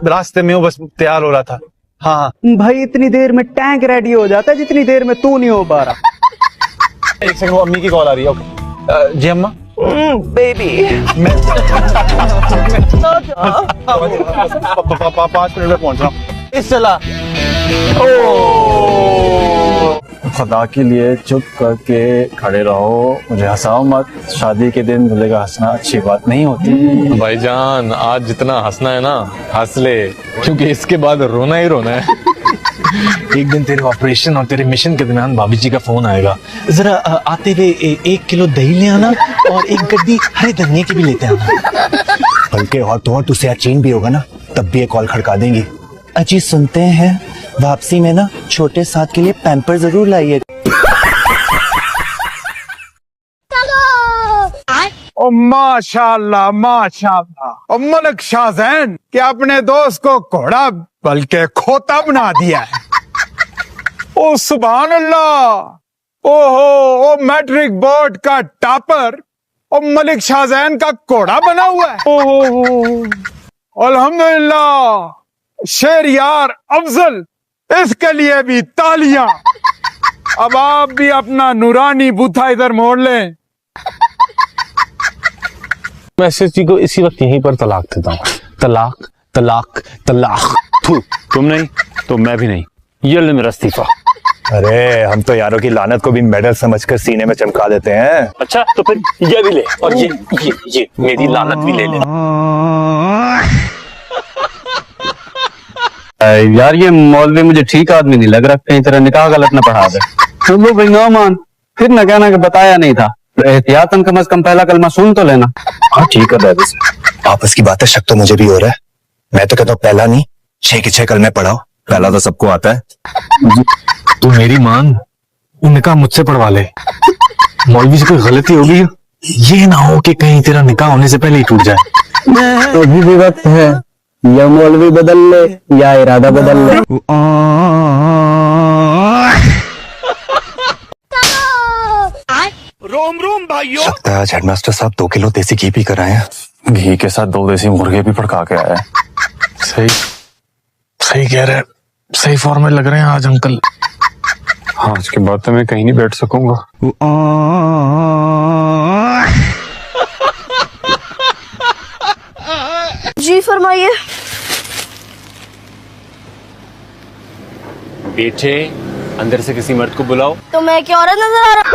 रास्ते में हूँ, बस तैयार हो रहा था। हाँ भाई इतनी देर में टैंक रेडी हो जाता है जितनी देर में तू नहीं हो पा रहा। एक सेकंड, वो अम्मी की कॉल आ रही है। ओके जी अम्मा। बेबी मैं 5 मिनट में पहुंच रहा हूँ। इस चला खुदा के लिए चुप करके खड़े रहो, मुझे हंसाओ मत। शादी के दिन दूल्हे का हंसना अच्छी बात नहीं होती। भाईजान आज जितना हंसना है ना हंस ले, क्योंकि इसके बाद रोना ही रोना है। एक दिन तेरे ऑपरेशन और तेरे मिशन के दरमियान भाभी जी का फोन आएगा, जरा आते हुए 1 किलो दही ले आना और एक गड्डी हरे धनिये की भी लेते आना। बल्कि और तो और तुझसे चेंज भी होगा ना, तब भी एक कॉल खड़का देंगी। अजी सुनते हैं वापसी में ना छोटे साथ के लिए पैम्पर जरूर लाइए। ओ माशाल्लाह माशाल्लाह, और मलिक शाहजैन के अपने दोस्त को घोड़ा बल्कि खोता बना दिया है। ओ सुभान अल्लाह, ओहो, ओ मैट्रिक बोर्ड का टॉपर और मलिक शाहजैन का घोड़ा बना हुआ है। ओहो अल्हम्दुलिल्लाह, शेरयार अफजल, इसके लिए भी तालियां। अब आप भी अपना नूरानी बूथा इधर मोड़ लें। मैं इस चीज को इसी वक्त यहीं पर तलाक देता हूँ। तलाक तलाक तलाक। तुम नहीं तो मैं भी नहीं। ये ले मेरा इस्तीफा। अरे हम तो यारों की लानत को भी मेडल समझकर सीने में चमका देते हैं। अच्छा तो फिर ये भी ले, और ये मेरी लानत भी ले ले। यार ये मौलवी मुझे ठीक आदमी नहीं लग रहा, कहीं तरह निकाह गलत न पढ़ा दे। तुम लोग भाई नौमान फिर न कहना कि बताया नहीं था, एहतियातन कम से कम पहला कलमा सुन तो लेना। हाँ ठीक है, आपस की बात है, शक तो मुझे भी हो रहा है। मैं तो कहता हूँ पहला नहीं 6 के 6 कलमे पढ़ाओ, पहला तो सबको आता है। तू मेरी मान निकाह मुझसे पढ़वा ले। मौलवी से कोई गलती होगी, ये ना हो कि कहीं तेरा निकाह होने से पहले ही टूट जाए। तो अभी भी वक्त है, या मौलवी बदल ले या इरादा बदल ले। रोम रोम भाइयों। लगता है आज हेडमास्टर साहब 2 किलो देसी घी पी कर आए हैं। घी के साथ 2 देसी मुर्गे भी पड़का के आए हैं। सही कह रहे, सही फॉर्म में लग रहे हैं आज अंकल। हाँ, आज के बाद तो मैं कहीं नहीं बैठ सकूंगा। जी फरमाइए। बेटे अंदर से किसी मर्द को बुलाओ। तो मैं क्या औरत नजर आ रहा?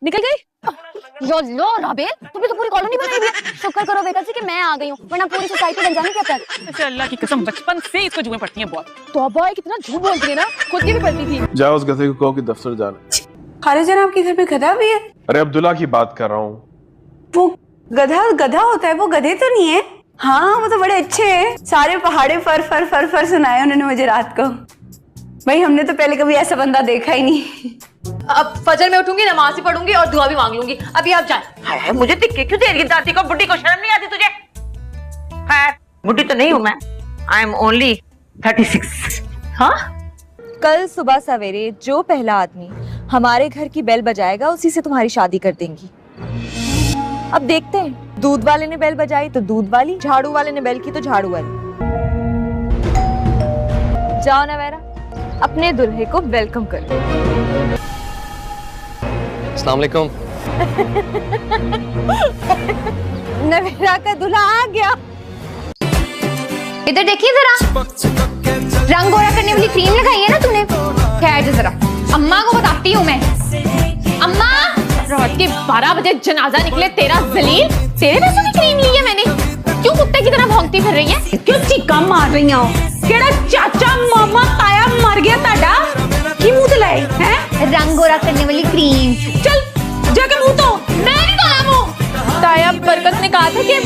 निकल गई। यो लो राबेल, तुमने तो पूरी कॉलोनी बनाई हुई है। शुक्र करो बेटा जी कि मैं आ गई हूँ, वरना पूरी सोसाइटी बन जानी क्या था। अच्छा अल्लाह की कसम, बचपन से इसको जुएं पड़ती हैं बहुत। तौबा, कितना झूठ बोलती है ना, खुद की भी पड़ती थी। जाओ उस गधे को कहो कि दफ्तर जाना। खाले जनाब के घर पे गधा भी है? अरे अब्दुल्ला की बात कर रहा हूँ। वो गधा गधा होता है, वो गधे तो नहीं है? हाँ वो तो बड़े अच्छे हैं, सारे पहाड़े फर फर फर फर सुनाए उन्होंने मुझे रात को। भाई हमने तो पहले कभी ऐसा बंदा देखा ही नहीं। अब फजर में उठूंगी, नमाज ही पढ़ूंगी और दुआ भी मांग लूंगी। अभी आप जाएं। हाय मुझे दिक्के क्यों दे रही है दादी को? बुड्ढी को शर्म नहीं आती तुझे? है बुड्ढी तो नहीं हूँ मैं, आई एम ओनली 36। हाँ कल सुबह सवेरे जो पहला आदमी हमारे घर की बेल बजाएगा उसी से तुम्हारी शादी कर देंगी। अब देखते हैं, दूध वाले ने बेल बजाई तो दूध वाली, झाड़ू वाले ने बेल की तो झाड़ू वाली। जाओ नवेरा, अपने दुल्हे को वेलकम करो। अस्सलाम वालेकुम। नवेरा का दूल्हा आ गया। इधर देखिए जरा, रंग गोरा करने वाली क्रीम लगाई है ना तूने? ठहर जा जरा, अम्मा को बताती हूँ मैं। अम्मा, रात के 12 बजे जनाजा निकले तेरा जलील, तेरे पैसों की क्रीम ली है मैंने। क्यों कुत्ते की तरह भौंकती फिर रही है? क्यों चीका मार रही हो? केड़ा चाचा मामा ताया मर गया ताड़ा की मुंह ते लाए हैं? रंग गोरा करने वाली क्रीम। चल जाके मुंह तो। मैं नहीं धोया मुंह। ताया बरकत ने कहा था कि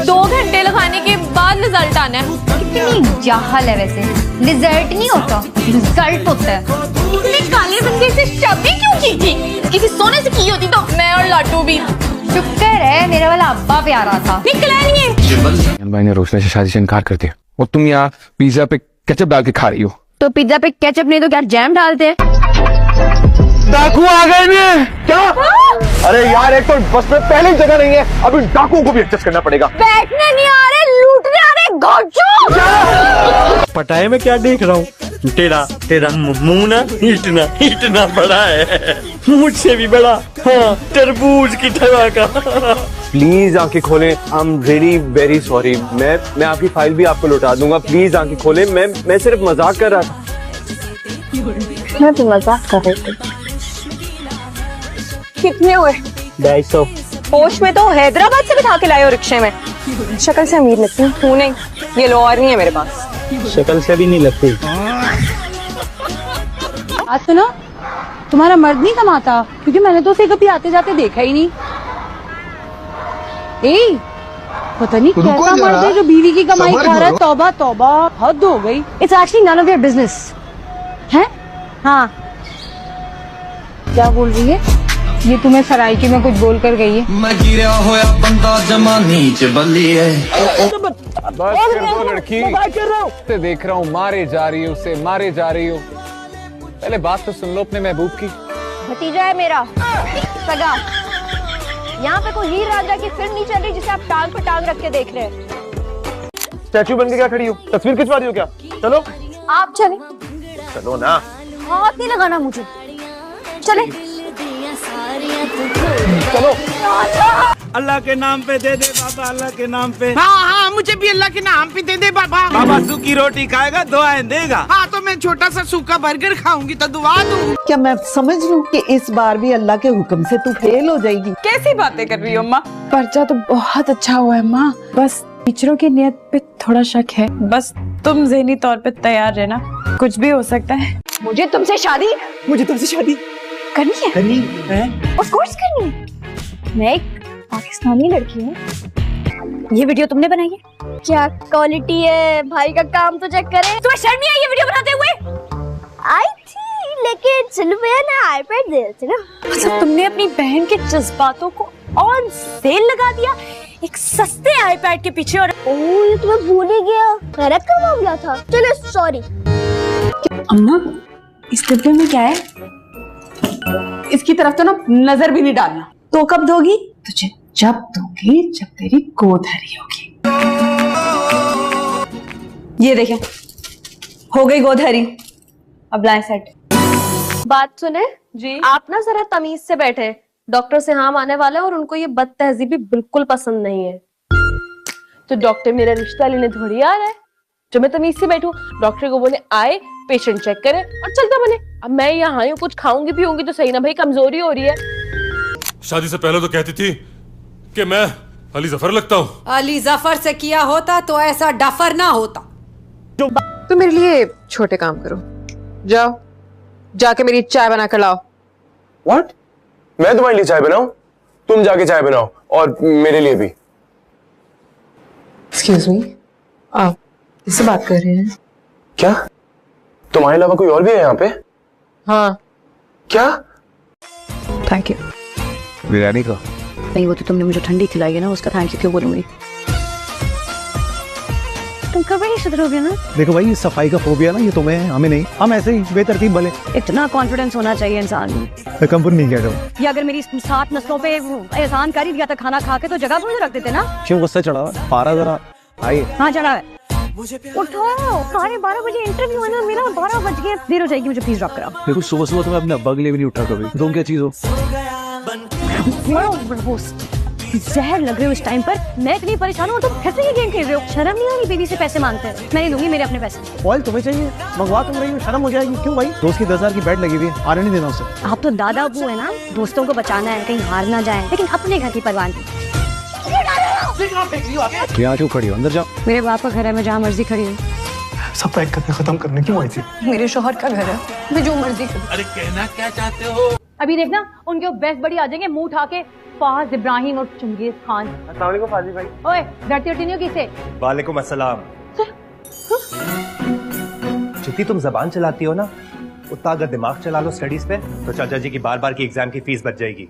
2 घंटे लगाने के बाद रिजल्ट आना है। कितनी जाहल है वैसे, रिजल्ट नहीं होता, रिजल्ट होता है। इतने काले बंदे से शादी क्यों की थी? किसी सोने से की होती तो मैं और लाटू भी। शुक्र है मेरा वाला अब्बा प्यारा था। निकला नहीं है। भाई ने रोशनी से शादी से इनकार कर दिया और तुम यहाँ पिज्जा पे केचप डाल के खा रही हो। तो पिज्जा पे केचप नहीं तो क्या जैम डालते? डाकू आ गए ने क्या? अरे यार एक तो बस में पहले जगह नहीं है, अभी डाकुओं को भी एडजस्ट करना पड़ेगा। बैठने नहीं आ रहे, पटाए में क्या देख रहा हूँ? तेरा तेरा मुंह ना इतना बड़ा है, मुझसे भी बड़ा। हाँ, तरबूज की तरह का। प्लीज आंखें खोलें। I am really very sorry. मैं आपकी फाइल भी आपको लौटा दूंगा। प्लीज आंखें खोलें। मैं सिर्फ मजाक कर रहा था। मैं भी मजाक कर रही थी। कितने हुए? 250। होश में तो हैदराबाद से बिठा के लाए हो रिक्शे में। शक्ल से अमीर लगती हूँ नहीं, ये लो और नहीं है मेरे पास। शक्ल से भी नहीं लगती। आज सुनो, तुम्हारा मर्द नहीं कमाता, क्योंकि मैंने तो उसे कभी आते जाते देखा ही नहीं। पता नहीं कैसा मर्द है जो बीवी की कमाई खा रहा है। तौबा तौबा, हद हो गई। It's actually none of your business है। हाँ, क्या बोल रही है ये? तुम्हें सराइकी में कुछ बोल कर गई है। मैं गिरा होया बंदा जमानी च बल्ली है। बस कर दो लड़की। उसे देख रहा हूँ, मारे जा रही हो, उसे मारे जा रही हो। पहले बात तो सुन लो अपने महबूब की। भतीजा है मेरा सगा। यहाँ पे कोई हीर रांझा की फिल्म नहीं चल रही जिसे आप टांग पे टांग रख के देख रहे हैं। स्टैचू बन के क्या खड़ी हो? तस्वीर खिंचवा रही हो क्या? चलो आप चले। चलो ना। हाथ नहीं लगाना मुझे। चले चलो। अल्लाह के नाम पे दे दे बाबा, अल्लाह के नाम पे। हाँ, मुझे भी अल्लाह के नाम पे दे दे बाबा। बाबा सूखी रोटी खाएगा, दुआएं देगा। हाँ, तो मैं छोटा सा सूखा बर्गर खाऊंगी तो दुआ दूँ। क्या मैं समझ लूं कि इस बार भी अल्लाह के हुक्म से तू फेल हो जाएगी? कैसी बातें कर रही हो अम्मा? पर्चा तो बहुत अच्छा हुआ है माँ, बस टीचरों की नियत पे थोड़ा शक है। बस तुम ज़हनी तौर पे तैयार रहना, कुछ भी हो सकता है। मुझे तुमसे शादी करनी है। करनी है? ऑफ कोर्स करनी है। मैं एक पाकिस्तानी लड़की हूँ। ये वीडियो तुमने बनाई है? क्या क्वालिटी है भाई का, काम तो चेक करे। तुम्हें शर्म नहीं आई ये वीडियो बनाते हुए? आई थी, लेकिन चलो भैया ना आईपैड दे देते ना। मतलब तुमने अपनी बहन के जज्बातों को ऑन सेल लगा दिया एक सस्ते आईपैड के पीछे। और ओह, ये तुम्हें भूल ही गया, गैरत का मामला था। चलो सॉरी। अम्मा, इस डिब्बे में क्या है? इसकी तरफ तो ना नजर भी नहीं डालना। तो कब दोगी? तुझे जब दूंगी जब तेरी गोद हरी होगी। ये देखें, हो गई गोद हरी। अब लाए सेट। बात सुने जी, आप ना जरा तमीज से बैठे। डॉक्टर से हाँ आने वाले हैं और उनको ये बदतहजीबी बिल्कुल पसंद नहीं है। तो डॉक्टर मेरा रिश्ता लेने थोड़ी आ रहा है जो मैं तमीज से बैठूं। डॉक्टर को बोले आए, पेशेंट चेक करे और चलता बने। अब मैं यहाँ आई हूँ, कुछ खाऊंगी भी होंगी तो सही ना भाई, कमजोरी हो रही है। शादी से पहले तो कहती थी कि मैं अली जफर लगता हूँ। अली जफर से किया होता तो ऐसा डफर ना होता। तो मेरे लिए छोटे काम करो, जाओ जाके मेरी चाय बना कर लाओ। व्हाट? मैं तुम्हारे लिए चाय बनाऊं? तुम जाके चाय बनाओ और मेरे लिए भी। एक्सक्यूज मी, आप किससे बात कर रहे हैं? क्या तुम्हारे अलावा कोई और भी है यहाँ पे? हाँ। क्या? Thank you. बिरयानी का? नहीं, वो तो तुमने मुझे ठंडी खिलाई है ना, उसका थैंक यू क्यों बोलूंगी? तुम कभी नहीं सुधरोगे ना। देखो भाई, सफाई का फोबिया ना ये तुम्हें है, हमें नहीं। हम ऐसे ही बेतरतीब भले। इतना कॉन्फिडेंस होना चाहिए इंसान में। कंफर्म नहीं किया जाओ। ये अगर मेरी 7 नस्लों पे एहसान कर ही दिया था खाना खा के, तो जगह पर रख देते ना। क्यों गुस्सा चढ़ा? पारा जरा आइए। हाँ चढ़ा है। उठो, 12:30 बजे इंटरव्यू है ना मेरा, 12 बज गए। देर हो जाएगी, मुझे प्लीज ड्रॉप कराओ। देखो सुबह सुबह तो मैं अपने अब्बा के लिए भी नहीं उठा कभी। तुम क्या चीज हो? जहर लग रहे हो इस टाइम पर। मैं इतनी परेशान हूँ, तुम कैसे ये गेम खेल रहे हो? शर्म नहीं आ रही? बीवी से पैसे मांगते हैं। मैं नहीं दूंगी मेरे अपने पैसे। ऑयल तुम्हें चाहिए, मंगवा तुम रही हो, शर्म हो जाएगी। क्यों भाई? दोस्त की 10,000 की बैट लगी हुई है, आने नहीं देना उसे। आप तो दादा अबू है ना, दोस्तों को बचाना है, कहीं हार ना जाए, लेकिन अपने घर की परवाह नहीं। यहाँ क्यों खड़ी हो? अंदर जाओ। मेरे बाप का घर है, मैं जहाँ मर्जी खड़ी हूँ। सब पैक करके खत्म करने क्यों आई थी? मेरे शोहर का घर है, मैं जो मर्जी करूँ। अरे कहना क्या चाहते हो? अभी देखना उनके बेस्ट बड़ी आ जाएंगे मुंह उठा के, फहद इब्राहिम और चंगेज खान। अस्सलाम वालेकुम फाजी भाई। ओए डरती नहीं हो किसे? वालेकुम अस्सलाम। जितनी तुम जबान चलाती हो ना, उतना अगर दिमाग चला लो स्टडीज पे, तो चाचा जी की बार की एग्जाम की फीस बच जाएगी।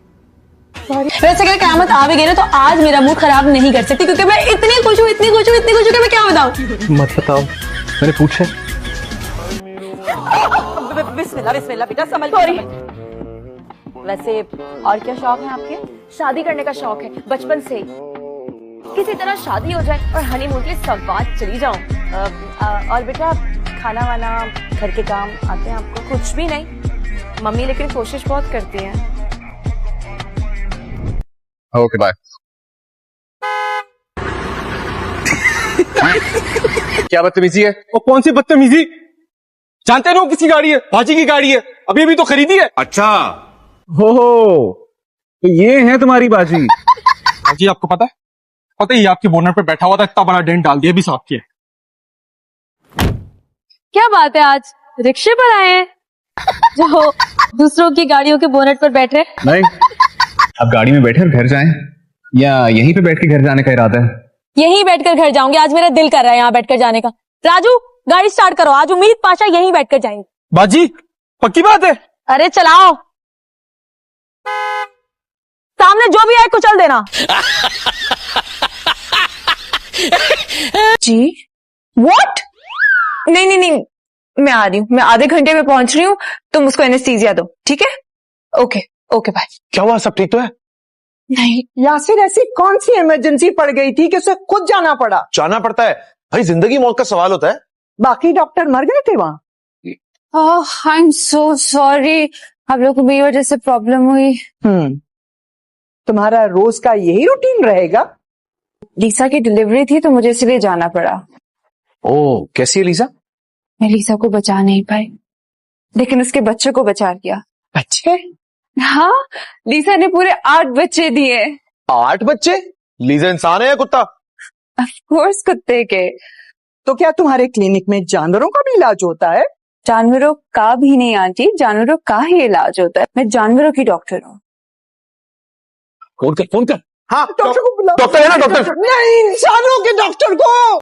वैसे अगर क़यामत आ भी गई ना, तो आज मेरा मूड खराब नहीं कर सकती, क्योंकि मैं इतनी खुश हूँ कि मैं क्या बताऊँ। मत बताओ, मैंने पूछा। बिस्मिल्लाह बिस्मिल्लाह बेटा, संभल। वैसे और क्या शौक है आपके? शादी करने का शौक है बचपन से ही। किसी तरह शादी हो जाए और हनीमून के लिए सब बात चली जाऊं। और बेटा खाना वाना घर के काम आते हैं आपको? कुछ भी नहीं मम्मी, लेकिन कोशिश बहुत करती है। Okay bye. क्या बदतमीजी है? वो कौन सी बदतमीजी? जानते हो किसकी गाड़ी है? भाजी की गाड़ी है, अभी अभी तो खरीदी है। अच्छा हो तो ये है तुम्हारी बाजी। बाजी आपको पता है ये आपके बोनट पे बैठा हुआ था, इतना बड़ा डेंट डाल दिया, भी साफ किया। क्या बात है, आज रिक्शे पर आए हैं जो दूसरों की गाड़ियों के बोनट पर बैठ रहे? नहीं, अब गाड़ी में बैठे और घर जाएं या यहीं पे बैठ के घर जाने का इरादा है? यहीं बैठकर घर जाऊंगी, आज मेरा दिल कर रहा है यहाँ बैठकर जाने का। राजू गाड़ी स्टार्ट करो, आज उम्मीद पाशा यहीं बैठकर जाएंगे। बाजी पक्की बात है? अरे चलाओ, सामने जो भी आए कुचल देना। जी व्हाट? नहीं नहीं नहीं, मैं आ रही हूँ, मैं आधे घंटे में पहुंच रही हूँ, तुम उसको एनेस्थीसिया दो, ठीक है? Okay okay bye. क्या हुआ, सब ठीक तो है? नहीं यासिर, ऐसी कौन सी इमरजेंसी पड़ गई थी कि उसे खुद जाना पड़ा? जाना पड़ता है भाई, जिंदगी मौत का सवाल होता है। बाकी डॉक्टर मर गए थे वहां? आई एम सो सॉरी, आप लोगों को मेरी वजह से प्रॉब्लम हुई। तुम्हारा रोज का यही रूटीन रहेगा? लीसा की डिलीवरी थी तो मुझे इसलिए जाना पड़ा। ओ, कैसी है लीसा? मैं लीसा को बचा नहीं पाई, लेकिन उसके बच्चे को बचा लिया। बच्चे? हाँ, लीसा ने पूरे 8 बच्चे दिए। 8 बच्चे? लीजा इंसान है या कुत्ता? ऑफ कोर्स कुत्ते के। तो क्या तुम्हारे क्लिनिक में जानवरों का भी इलाज होता है? जानवरों का भी नहीं आंटी, जानवरों का ही इलाज होता है। मैं जानवरों की डॉक्टर हूँ। फोन कर। हाँ, डॉक्टर को बुलाओ। डॉक्टर है ना, डॉक्टर? नहीं, इंसानों के डॉक्टर को।